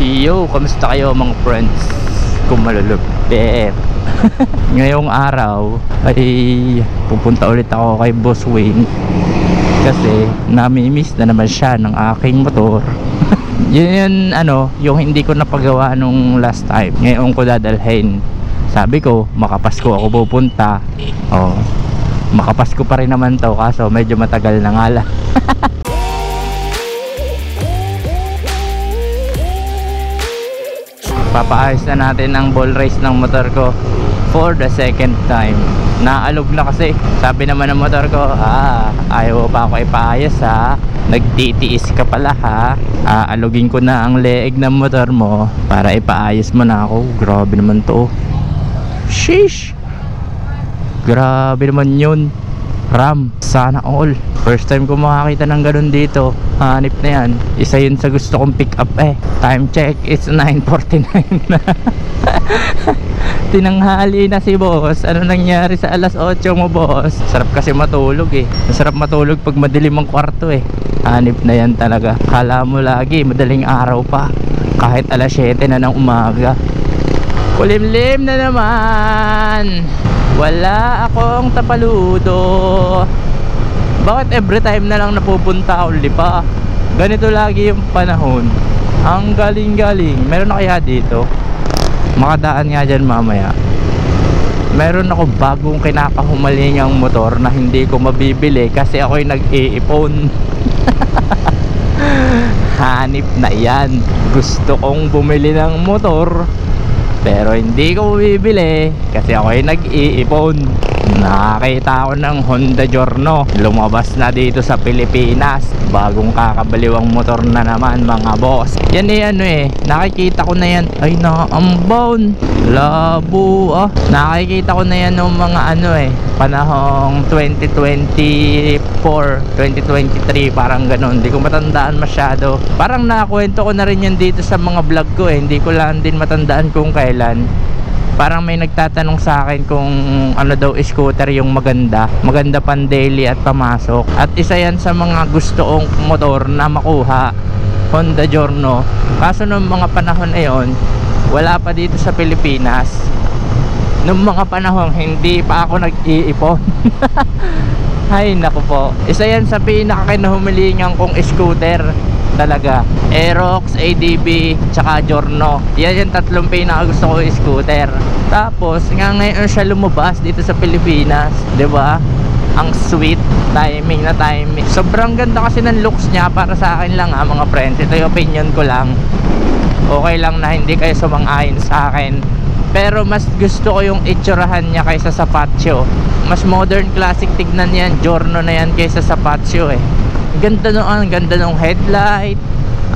Yo, kamusta kayo mga friends? Kung malulupit. Ngayong araw ay pupunta ulit ako kay Boss Wayne kasi nami-miss na naman siya ng aking motor. Yun yung hindi ko napagawa nung last time. Ngayon ko dadalhin. Sabi ko, makapasko ako pupunta. Oh, makapasko pa rin naman to, kaso medyo matagal na nga lang. Papaayos na natin ang ball race ng motor ko for the second time. Naalog na kasi. Sabi naman ng motor ko, ayaw pa ako ipaayos ha. Nagtitiis ka pala ha. Aalugin ko na ang leeg ng motor mo para ipaayos mo na ako. Grabe naman to. Sheesh. Grabe naman yun. Ram, sana all. First time ko makakita ng ganun dito. Hanip na yan. Isa yun sa gusto kong pick up eh. Time check, it's 9:49 na. Tinanghali na si boss. Ano nangyari sa alas 8 mo, boss? Sarap kasi matulog eh. Masarap matulog pag madilim ang kwarto eh. Hanip na yan talaga. Kala mo lagi madaling araw pa, kahit alas 7 na ng umaga. Kulimlim na naman. Wala akong tapaludo. Bakit every time na lang napupunta ako lipa? Ganito lagi yung panahon. Ang galing-galing. Meron na kaya dito? Makadaan nga dyan mamaya. Meron ako bagong kinakahumalingang motor na hindi ko mabibili kasi ako'y nag-iipon. Hanip na yan. Gusto kong bumili ng motor pero hindi ko bibili kasi ako'y nag-iipon. Nakakita ako ng Honda Giorno. Lumabas na dito sa Pilipinas. Bagong kakabaliwang motor na naman mga boss. Yan nakikita ko na yan. Ay, nakaambawn. Labo nakikita ko na yan ng mga panahong 2024, 2023, parang ganun. Hindi ko matandaan masyado. Parang nakakwento ko na rin yan dito sa mga vlog ko eh. Hindi ko lang din matandaan kung kailan. Parang may nagtatanong sa akin kung ano daw scooter yung maganda pan daily at pamasok. At isa yan sa mga gusto kong motor na makuha, Honda Giorno. Kaso nung mga panahon na yun, wala pa dito sa Pilipinas. Nung mga panahon hindi pa ako nag-iipon. Ay naku po, isa yan sa pinakakinahumilingan kong scooter talaga. Aerox, ADB, tsaka Giorno. Yan yung tatlong pinakagusto ko scooter. Tapos nga ngayon siya lumabas dito sa Pilipinas, 'di ba? Ang sweet, timing na timing. Sobrang ganda kasi ng looks niya para sa akin lang mga friends. Ito yung opinion ko lang. Okay lang na hindi kayo sumang-ayon sa akin. Pero mas gusto ko yung itsurahan niya kaysa sa Patio. Mas modern classic tignan yan, Giorno na yan kaysa sa Patio eh. Ang ganda nung headlight.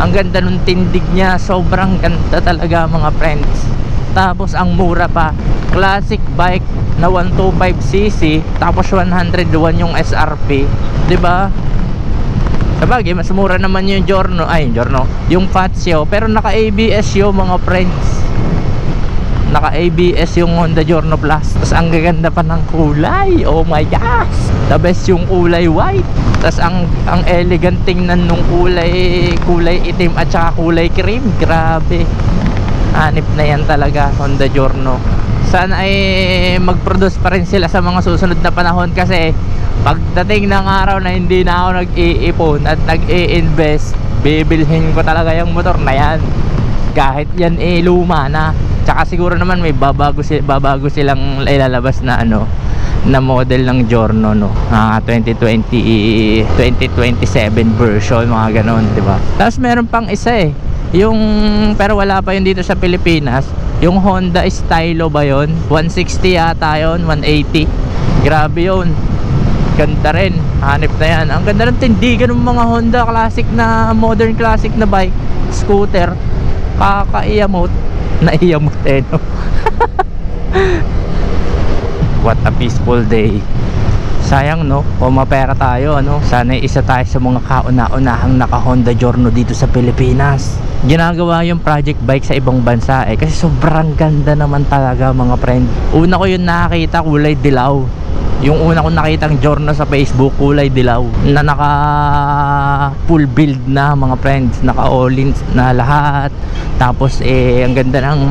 Ang ganda nung tindig niya. Sobrang ganda talaga mga friends. Tapos ang mura pa. Classic bike na 125cc. Tapos 101 yung SRP. 'Di ba? Sabagay, mas mura naman yung Giorno. Yung Patio. Pero naka-ABS yung mga friends. Naka-ABS yung Honda Giorno Plus. Tapos ang gaganda pa ng kulay. Oh my gosh, the best yung kulay white. Tapos ang elegant tingnan nung kulay itim at saka kulay cream. Grabe, hanip na yan talaga Honda Giorno. Sana ay mag-produce pa rin sila sa mga susunod na panahon kasi pagdating ng araw na hindi na ako nag-iipon at nag-i-invest, bibilhin ko talaga yung motor na yan. Kahit yan luma na. Tsaka siguro naman may babago silang ilalabas na na model ng Giorno 2027 version, mga ganon, di ba? Tapos meron pang isa pero wala pa yun dito sa Pilipinas. Yung Honda Stylo ba yun? 160 yata yun, 180. Grabe yun. Ganda rin. Hanip na yan. Ang ganda ng tindigan ng mga Honda classic na modern classic na bike, scooter. Kakaiyamot. Naiyamot no? What a peaceful day. Sayang kung mapera tayo sana isa tayo sa mga kauna-unahang naka Honda Giorno dito sa Pilipinas. Ginagawa yung project bike sa ibang bansa kasi sobrang ganda naman talaga mga friend. Una ko yung nakakita, kulay dilaw. Yung una kong nakitang Giorno sa Facebook, kulay dilaw, na naka full build na mga friends, naka all-in na lahat. Tapos ang ganda ng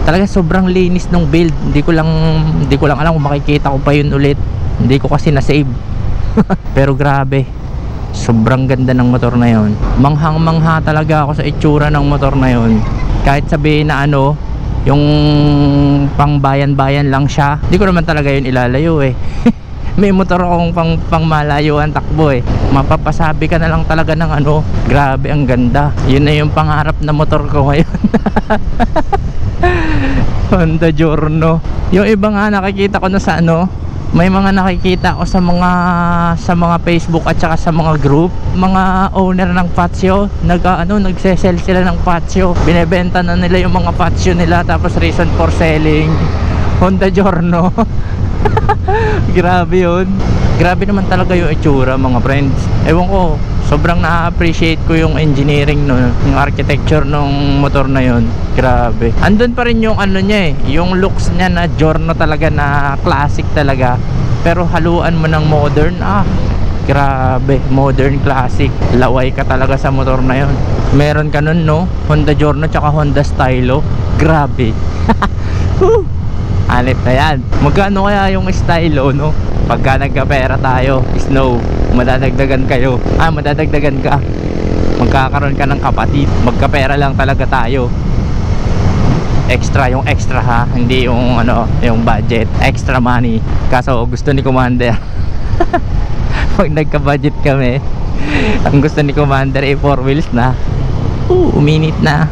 talaga sobrang linis ng build. Hindi ko lang alam kung makikita ko pa yun ulit. Hindi ko kasi na-save. Pero grabe, sobrang ganda ng motor na yon. Manghang-mangha talaga ako sa itsura ng motor na yon. Kahit sabihin na yung pang bayan-bayan lang siya, hindi ko naman talaga yun ilalayo eh. May motor akong pang malayuan takbo eh. Mapapasabi ka na lang talaga ng grabe ang ganda. Yun na yung pangarap na motor ko ngayon. Honda Giorno. Yung iba nga nakikita ko na sa may mga nakikita ko sa mga Facebook at saka sa mga group, mga owner ng patio, nagse-sell sila ng patio. Binebenta na nila yung mga patio nila, tapos reason for selling Honda Giorno. Grabe yun. Grabe naman talaga yung itsura mga friends. Ewan ko, sobrang na-appreciate ko yung engineering yung architecture ng motor na yun. Grabe. Andun pa rin yung niya eh, yung looks niya na Giorno talaga, na classic talaga. Pero haluan mo ng modern, grabe, modern classic. Laway ka talaga sa motor na yun. Meron ka nun Honda Giorno tsaka Honda Stylo. Grabe. Hanip na yan. Magkano kaya yung Stylo pagka nagkapera tayo, Snow? Madadagdagan kayo. Madadagdagan ka. Magkakaroon ka ng kapatid. Magkapera lang talaga tayo. Extra, yung extra ha, hindi yung yung budget, extra money. Kaso gusto ni Commander pag nagka-budget kami, ang gusto ni Commander 4 wheels na. Uminit na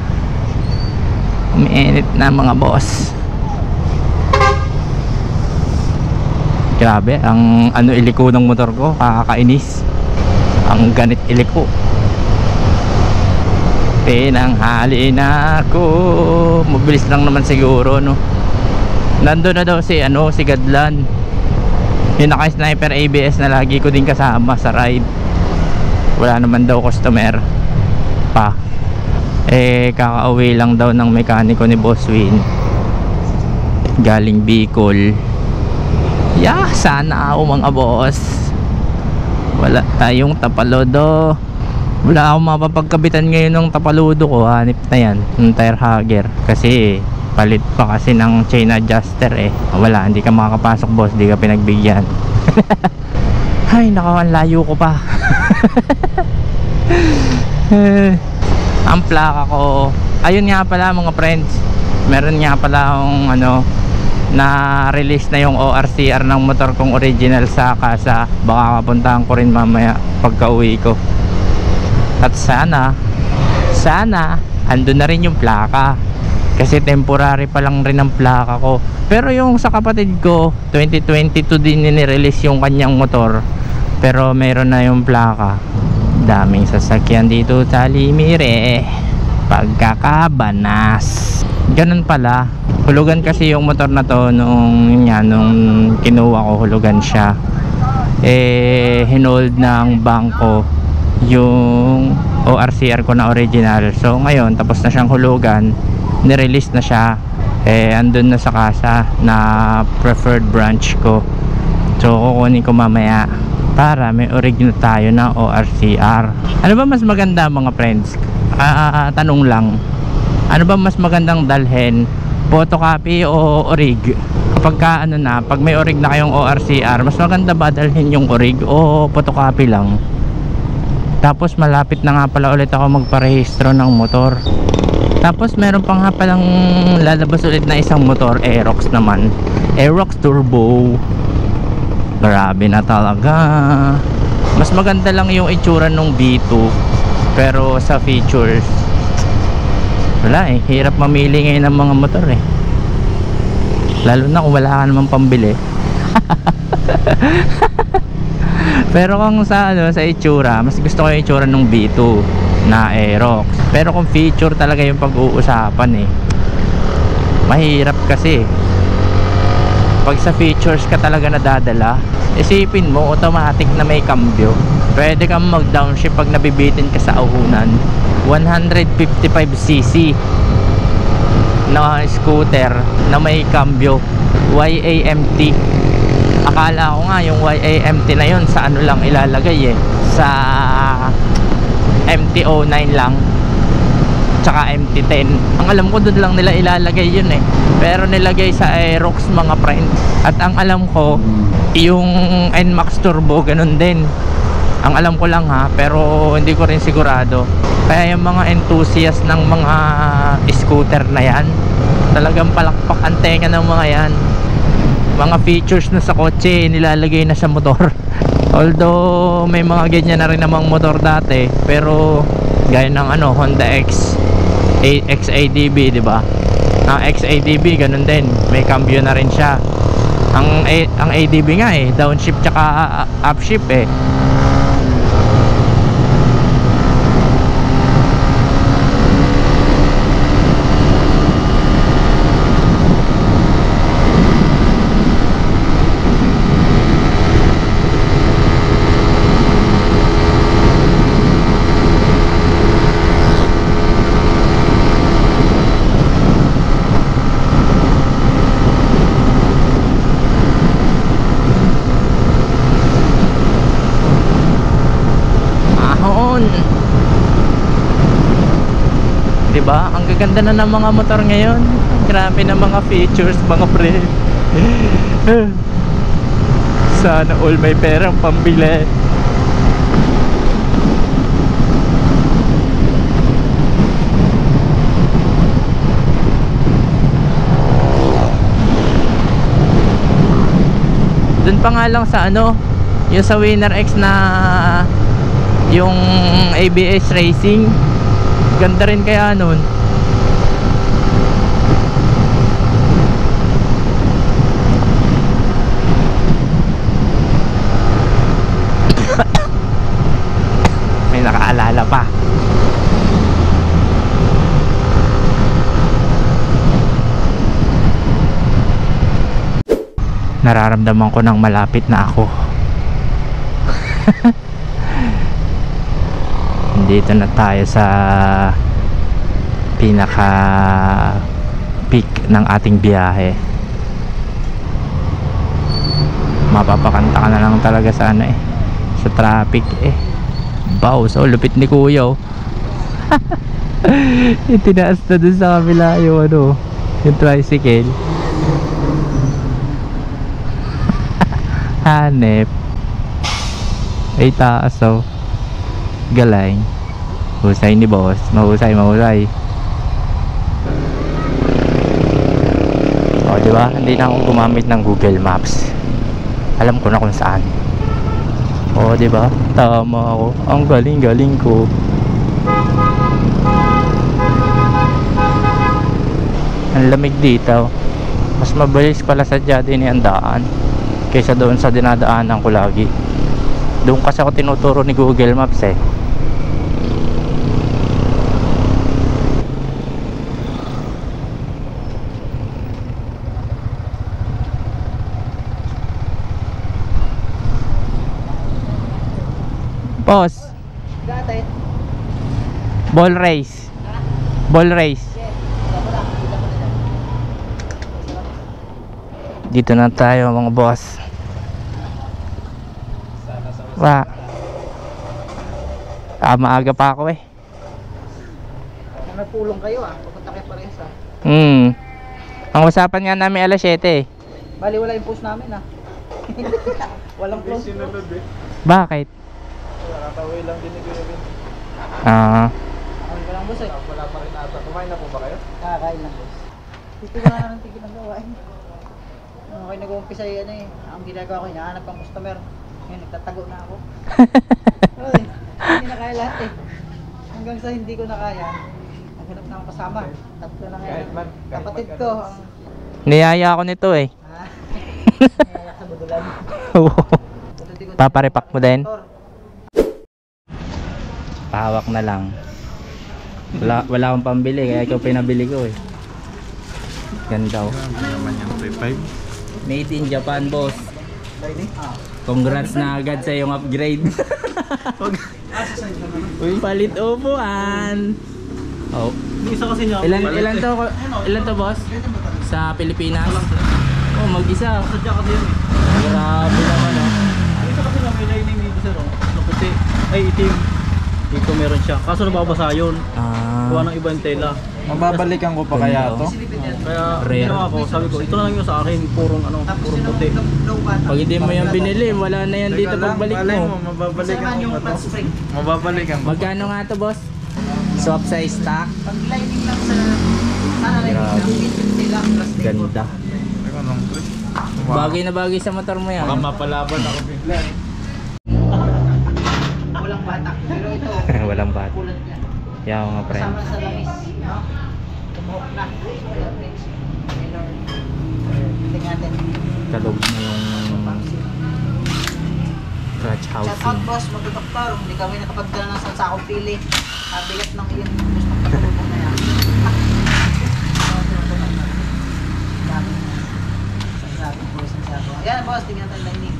mga boss. Grabe ang iliko ng motor ko, kakainis. Ang ganit iliko. Pinanghali na ako. Mabilis lang naman siguro Nandun na daw si Gadlan, yung naka-sniper ABS na lagi ko din kasama sa ride. Wala naman daw customer pa. Kakauwi lang daw ng mekaniko ni Boss Win, galing Bicol. Sana ako mga boss. Wala tayong tapalodo. Wala akong mapapagkabitan ngayon ng tapaludo ko. Hanip na yan, ng tire hugger. Kasi palit pa kasi ng chain adjuster eh. Wala, hindi ka makakapasok boss, hindi ka pinagbigyan. Ay nako, ang layo ko pa. Ang plaka ko, ayun nga pala mga friends, meron nga pala akong na release na yung ORCR ng motor kong original sa casa. Baka kapuntahan ko rin mamaya pagka uwi ko. At sana andun na rin yung plaka, kasi temporary pa lang rin ang plaka ko. Pero yung sa kapatid ko 2022 din nirelease yung kanyang motor, pero meron na yung plaka. Daming sasakyan dito sa Limire, pagkakabanas. Ganun pala, hulugan kasi yung motor na to nung kinuha ko, hulugan siya. Hinold ng bangko yung ORCR ko na original. So ngayon tapos na siyang hulugan, nirelease na siya. Andun na sa casa na preferred branch ko. So kukunin ko mamaya para may original tayo na ORCR. Ano ba mas maganda mga friends? Tanong lang, ano ba mas magandang dalhin, photocopy o orig? Kapag pag may orig na kayong ORCR, mas maganda ba dalhin yung orig o photocopy lang? Tapos malapit na nga pala ulit ako magparehistro ng motor. Tapos meron pa nga palang lalabas ulit na isang motor, Aerox naman, Aerox Turbo. Grabe na talaga. Mas maganda lang yung itsura nung B2, pero sa features wala hirap mamili ngayon ng mga motor lalo na kung wala ka namang pambili. Pero kung sa itsura, mas gusto ko yung itsura ng B2 na Aerox. Pero kung feature talaga yung pag-uusapan mahirap kasi pag sa features ka talaga nadadala. Isipin mo, automatic na may cambio, pwede kang mag downshift pag nabibitin ka sa uhunan. 155cc na scooter na may cambio, YAMT, Akala ko nga yung YAMT na yun sa ano lang ilalagay eh, sa MT-09 lang tsaka MT-10. Ang alam ko doon lang nila ilalagay yun eh, pero nilagay sa Aerox mga friend. At ang alam ko yung NMAX Turbo ganun din, ang alam ko lang ha, pero hindi ko rin sigurado. Kaya yung mga enthusiast ng mga scooter na yan, talagang palakpak ang tenga ng mga yan. Mga features na sa kotse nilalagay na sa motor. Although may mga ganyan na rin namang motor dati, pero gaya ng ano, Honda XADB, di ba? Ang XADB ganun din, may cambio na rin siya. Ang ADB nga eh, downshift tsaka upshift eh. Diba? Ang gaganda na ng mga motor ngayon. Grabe na mga features, mga pre. Sana all may perang pambili. Doon pa nga lang sa ano, yung sa Winner X na yung ABS Racing, ganda rin kaya nun. May nakaalala pa. Nararamdaman ko nang malapit na ako. Dito na tayo sa pinaka peak ng ating biyahe. Mapapakanta ka na lang talaga sa ano eh, sa traffic eh. Baus, oh lupit ni kuya oh. Itinaas na dun sa kabila yung ano, yung tricycle. Hanep ay taas oh. Galing. Husay ni boss. Mahusay, mahusay. O diba? Hindi na ako gumamit ng Google Maps. Alam ko na kung saan. O diba? Tama ako. Ang galing-galing ko. Ang lamig dito. Mas mabilis pala sadya din yung daan kaysa doon sa dinadaanan ko lagi. Doon kasi ako tinuturo ni Google Maps eh. Boss, ball race. Ball race. Dito na tayo mga boss. Wah. Maaga pa ako eh. Nagpulong kayo pupunta kayo parehas Ang usapan nga namin alas 7 eh. Bali wala yung post namin Walang post. Bakit? Nakataway lang din ni Kuya Vin. Ano ka lang boss Wala pa rin ata. Kumain na po ba kayo? Kakain lang boss. Dito na lang tigil ang gawain. Okay, nag-uumpisa yan ang ginagawa ko, hinahanap ang customer. Ngayon, nagtatago na ako. Uy, hindi na kaya lahat Hanggang sa hindi ko na kaya, naghanap na akong kasama. Tatlo na ngayon. Kapatid ko. Niyaya ako nito eh. Niyaya sa budulan. Paparepak mo din? Pahawak na lang. Wala akong pambili kaya ikaw pinabili ko eh. Ganda oh. Ano naman yung 3.5? Made in Japan boss. Congrats na agad sa iyong upgrade. Uy, palit upuan. Oh. Isa kasi niya. Ilan to boss? Sa Pilipinas? Oh, mag-isa. Sadya kasi yun eh. Grabe naman oh. Isa kasi nga may lining dito sir oh. Na puti. Ay itim. Dito meron siya. Kaso nababasa yun. Kuha ng iba yung tela. Mababalikan ko pa kaya to? Kaya Rare. ginawa ko, sabi ko, ito na lang yung sa akin, purong purong puti. Pag hindi mo yan binili, wala na yan dito Teka lang, pagbalik malay mo. mababalikan Saan ko yung pa front to. spring? Mababalikan ko. Magkano nga to, boss? Swap sa stock. Pag lining lang sa... Sana lining lang. Grabe. 850 lang plus labor. Ganda. Teka lang, pre. Bagay na bagay sa motor mo yan. Baka mapalaban ako bigla eh. Walang batak. Pero ito, Walang bat. kulad niya. Yan mga friend. Kasama sa langis. No? Tumuhok na. Tingnan natin. Kalog na yung clutch Shout out housing. boss, mag-doktor. Hindi kami nakapagdala ng sakong pili. Bigat ng iyong gustong patulong na yan. Ayan boss, tingnan natin lining.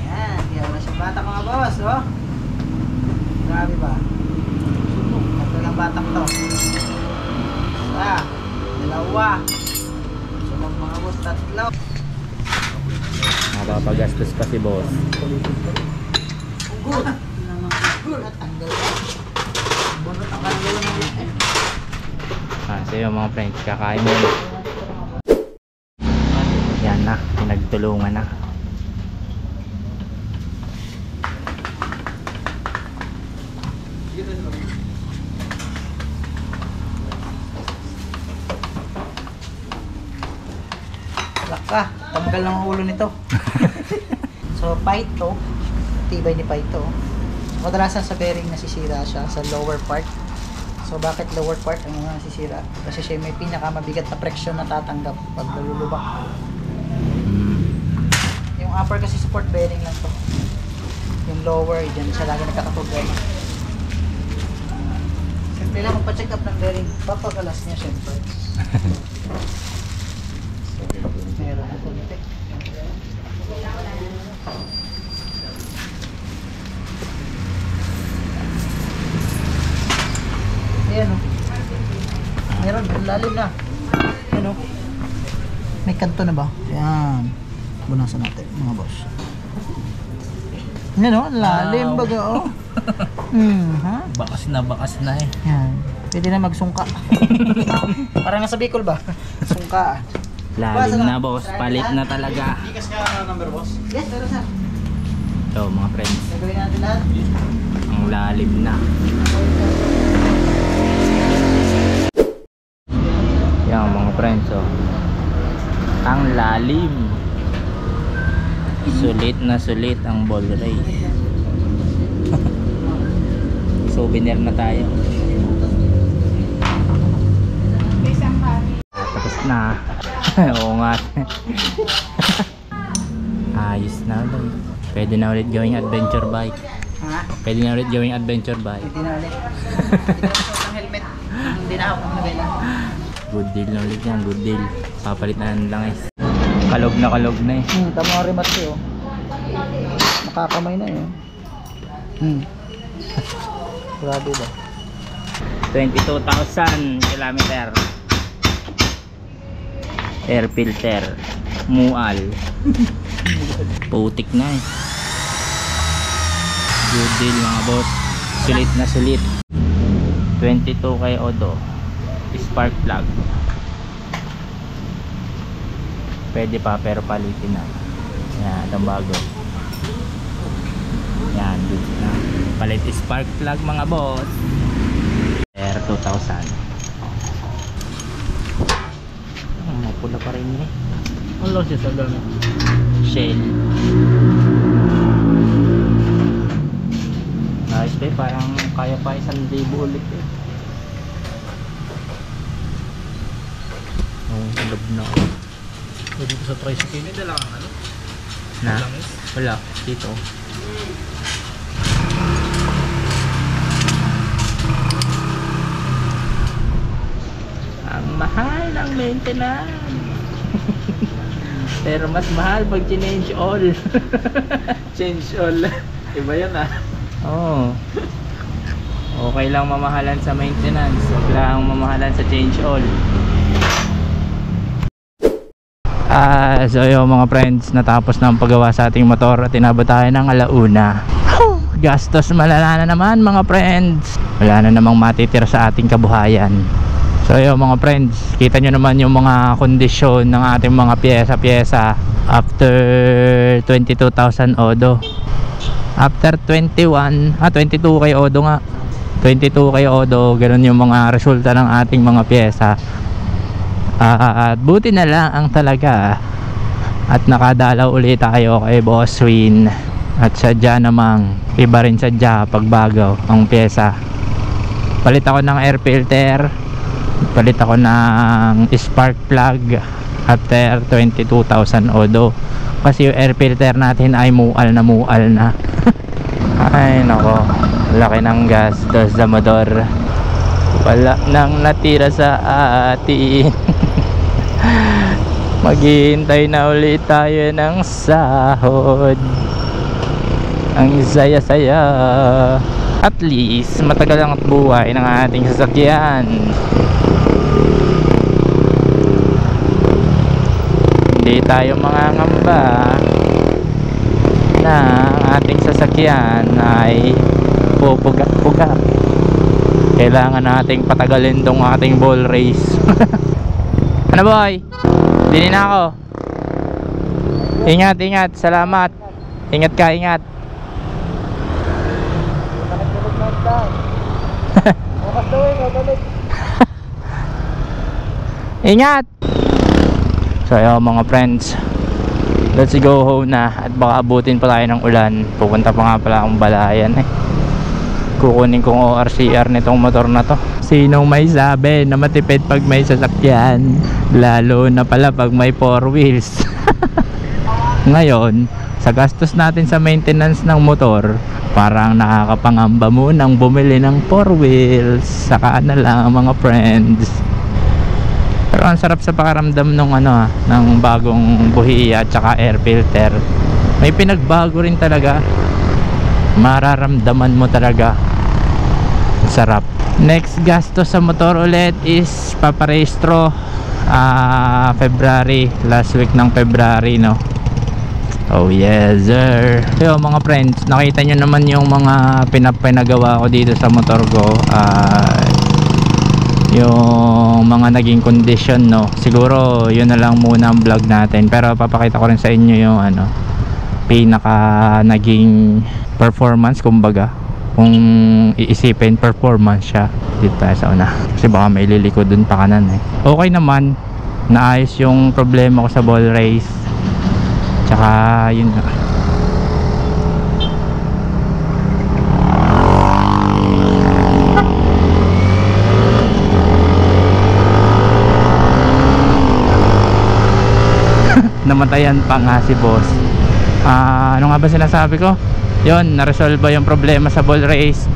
Ayan, di wala siyang bata mga boss, oh. Grabe ba? Ito lang batak to. Isa, dalawa. Sunod mga boss, tatlo. Mapapagastos pa si boss. Good. Bunot ang gawin. Bunot ang gawin. So yun mga friends, kakain mo. Yan na, pinagtulungan na. Laka, tanggal ng ulo nito. So, Paito, tibay ni Paito. Kadalasan sa bearing nasisira siya sa lower part. So, bakit lower part ang nasisira? Kasi siya may pinakamabigat na friction na tatanggap pag nalulubak. Yung upper kasi support bearing lang to. Yung lower, dyan siya lagi nagkakaproblema. Siyempre lang, magpa-check up ng bearing. Papagalas niya siyempre. Meron ako konti. Ayan o. Meron, lalim na. Ayan o. May kanto na ba? Ayan. Bunasan natin mga boss. Ayan o, lalim Wow. baga o. Ha? Bakas na eh. Yan. Pwede na magsungka. Parang nasa Bicol ba? Sungka. Lalim na boss, palit na talaga. Ikas ka number boss. Yes, pero sir. So mga friends, Gagawin natin lahat. ang lalim na. Yan mga friends, oh. Ang lalim. Sulit na sulit ang ball race. Souvenir na tayo. Tapos na. Oo nga. Ayos na ulit. Pwede na ulit gawing adventure bike. Ha? Pwede na ulit gawing adventure bike. Pwede na ulit. Hindi na suot ang helmet. Hindi na ako nagay na. Good deal na ulit yan, good deal. Papalit na lang guys. Kalog na eh. Tama ang remat ko. Makakamay na eh. Grabe ba? 22,000 kilometer. Air filter. Mual. Putik na eh. Good deal mga boss. Sulit na sulit. 22 kay Odo. Spark plug. Pwede pa pero palitin na. Yan, itong bago. Yan, good na. Palit spark plug mga boss. Air 2000. Mapula pa rin eh. Ano lang siya sa gano'n? Shell. Nice eh, parang kaya pa 1,000 ulit eh. Oh, lab na. Pwede ko sa tricycle. Hindi lang ang ano? Na? Wala, dito. Ang mahal ng maintenance. Pero mas mahal pag change all. Change all. Iba yan ah. Oo. Okay lang mamahalan sa maintenance. Huwag lang mamahalan sa change all. So yung mga friends, natapos na ang paggawa sa ating motor at inabot tayo ng alauna. Gastos malala na naman mga friends. Wala na namang matitira sa ating kabuhayan. So yung mga friends, kita nyo naman yung mga kondisyon ng ating mga pyesa-pyesa after 22,000 odo. After 22 kay odo nga. 22 kay odo, ganun yung mga resulta ng ating mga pyesa. At buti na lang ang talaga at nakadalaw ulit tayo kay Boss Win. At sadya namang iba rin sadya pagbago ang pyesa. Palit ako ng air filter, palit ako ng spark plug after 22,000 odo. Kasi yung air filter natin ay mual na ay nako, laki ng gastos sa motor. Wala nang natira sa atin. Maghihintay na ulit tayo ng sahod. Ang saya-saya. At least matagal ang buhay ng ating sasakyan. Hindi tayo mangangamba na ang ating sasakyan ay pupuga-puga. Kailangan nating patagalin tong ating ball race. Ano boy? Dini na ako. Ingat, ingat. Salamat. Ingat ka, ingat. Ingat. So ayun mga friends, let's go home na. At baka abutin pa tayo ng ulan. Pupunta pa nga pala akong Balayan eh. Kukunin kong ORCR nitong motor na to. Sinong may sabi na matipid pag may sasakyan, lalo na pala pag may 4 wheels. Ngayon, sa gastos natin sa maintenance ng motor, parang nakakapangamba mo nang bumili ng 4 wheels. Saka na lang mga friends. Pero ang sarap sa pakaramdam nung ng bagong buhiya at saka air filter. May pinagbago rin talaga. Mararamdaman mo talaga. Sarap. Next gasto sa motor ulit is paparehistro. February, last week ng February, no. Oh yes sir. So mga friends, nakita nyo naman yung mga pinagawa ko dito sa motor ko. Yung mga naging condition, no. Siguro yun na lang muna ang vlog natin, pero papakita ko rin sa inyo yung pinaka naging performance, kumbaga kung iisipin performance siya. Dito tayo sa una kasi baka may liliko dun pa kanan eh. Okay naman, naayos yung problema ko sa ball race. Tsaka yun nga, namatayan pa nga si boss. Ano nga ba sinasabi ko? Yun, na-resolve yung problema sa ball race.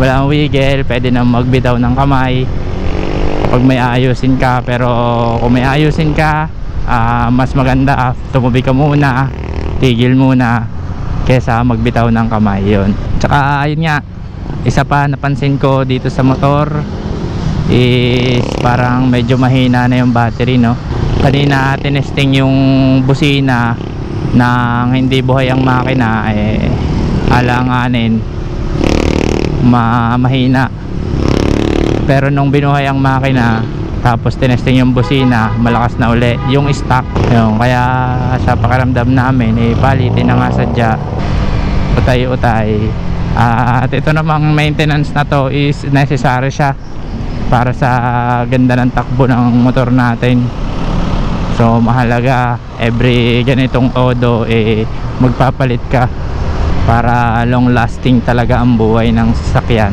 Wala ang wiggle, pwede na magbitaw ng kamay pag may aayusin ka. Pero kung may aayusin ka, mas maganda tumubi ka muna, tigil muna kesa magbitaw ng kamay. Yun. Tsaka ayun nga, isa pa napansin ko dito sa motor is parang medyo mahina na yung battery, no. Kanina tinesting yung busina nang hindi buhay ang makina, alanganin mahina. Pero nung binuhay ang makina tapos tinesting yung busina, malakas na uli yung stock. Yun, kaya sa pakiramdam namin palitin na nga sadya, utay-utay. At ito namang maintenance na to is necessary siya para sa ganda ng takbo ng motor natin. So mahalaga every ganitong odo magpapalit ka para long lasting talaga ang buhay ng sasakyan.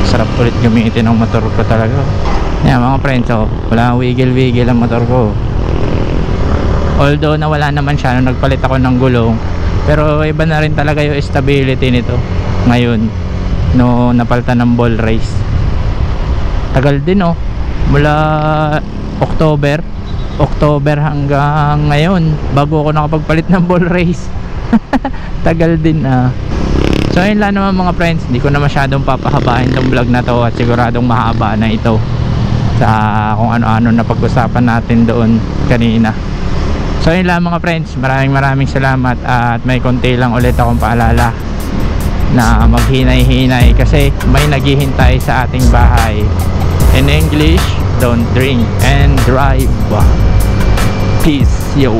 Sarap ulit gamitin ang motor ko talaga. Yan mga friends, wala wiggle-wiggle ang motor ko. Although nawala naman siya nung nagpalit ako ng gulong, pero iba na rin talaga yung stability nito ngayon no napalitan ng ball race. Tagal din mula October hanggang ngayon bago ako nakapagpalit ng ball race. Tagal din. So yun lang naman mga friends, hindi ko na masyadong papahabain tong vlog na to at siguradong mahaba na ito sa kung ano-ano na pag-usapan natin doon kanina. So yun lang mga friends, maraming salamat at may konti lang ulit akong paalala na maghinay-hinay kasi may naghihintay sa ating bahay. In English, don't drink and drive. Peace, yo.